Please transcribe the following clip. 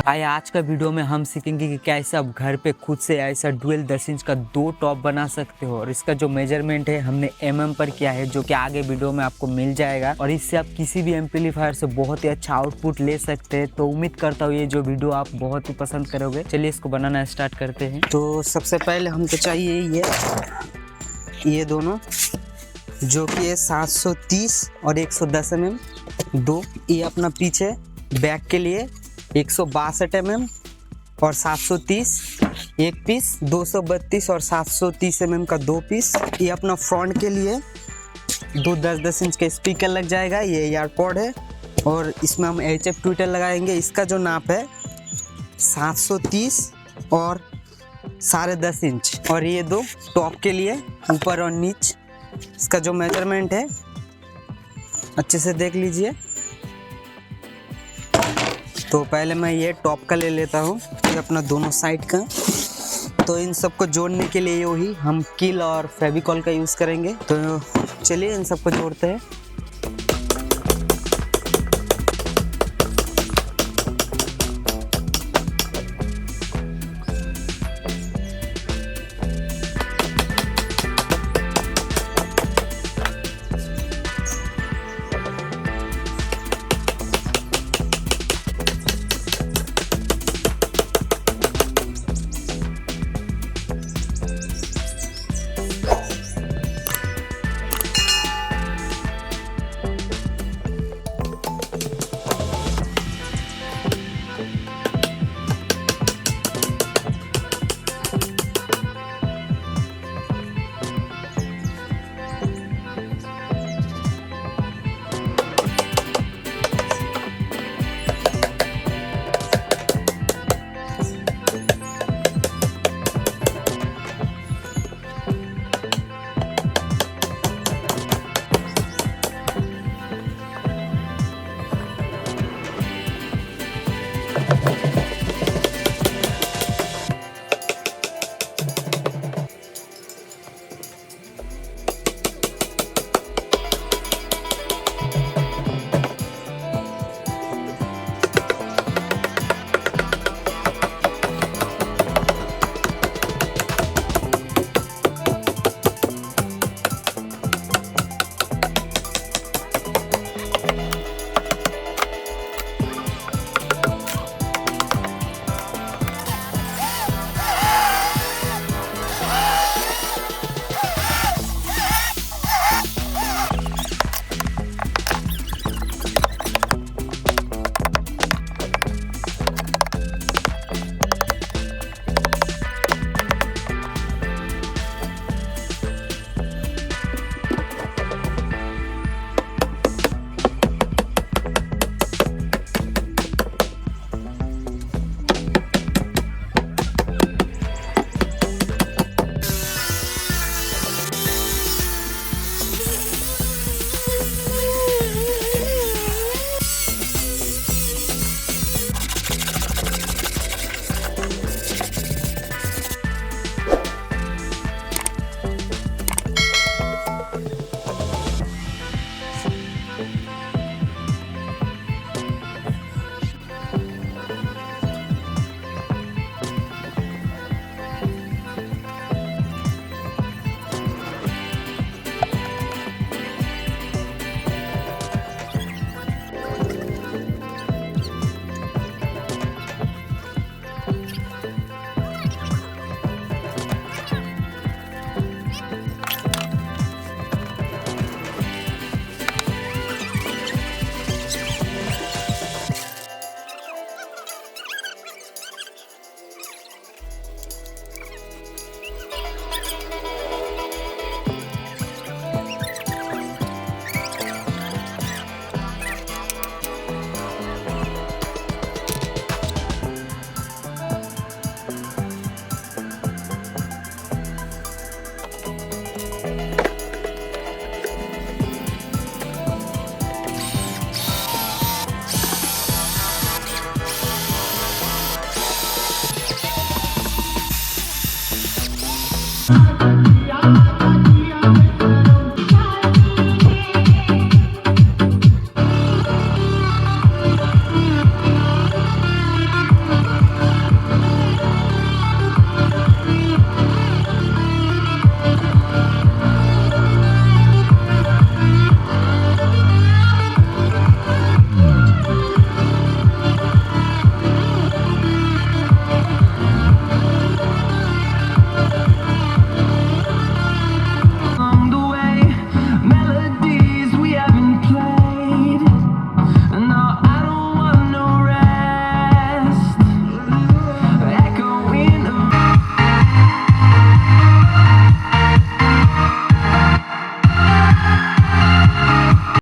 भाई आज का वीडियो में हम सीखेंगे कि कैसे आप घर पे खुद से ऐसा डुअल 10 इंच का 2 टॉप बना सकते हो। और इसका जो मेजरमेंट है हमने पर किया है, जो कि आगे वीडियो में आपको मिल जाएगा। और इससे आप किसी भी एम्पलीफायर से बहुत ही अच्छा आउटपुट ले सकते हैं। तो उम्मीद करता हूँ ये जो वीडियो आप बहुत ही पसंद करोगे। चलिए इसको बनाना स्टार्ट करते हैं। तो सबसे पहले हमको चाहिए ये दोनों, जो कि है 730 और 110 mm दो। ये अपना पीछे बैक के लिए 162 mm और 730 एक पीस, 232 और 730 mm का 2 पीस। ये अपना फ्रंट के लिए दो 10-10 इंच के स्पीकर लग जाएगा। ये ईयरपॉड है और इसमें हम HF ट्विटर लगाएंगे। इसका जो नाप है 730 और 10.5 इंच। और ये दो टॉप के लिए ऊपर और नीचे, इसका जो मेजरमेंट है अच्छे से देख लीजिए। तो पहले मैं ये टॉप का ले लेता हूँ, ये अपना दोनों साइड का। तो इन सबको जोड़ने के लिए वही हम कील और फेविकॉल का यूज़ करेंगे। तो चलिए इन सबको जोड़ते हैं।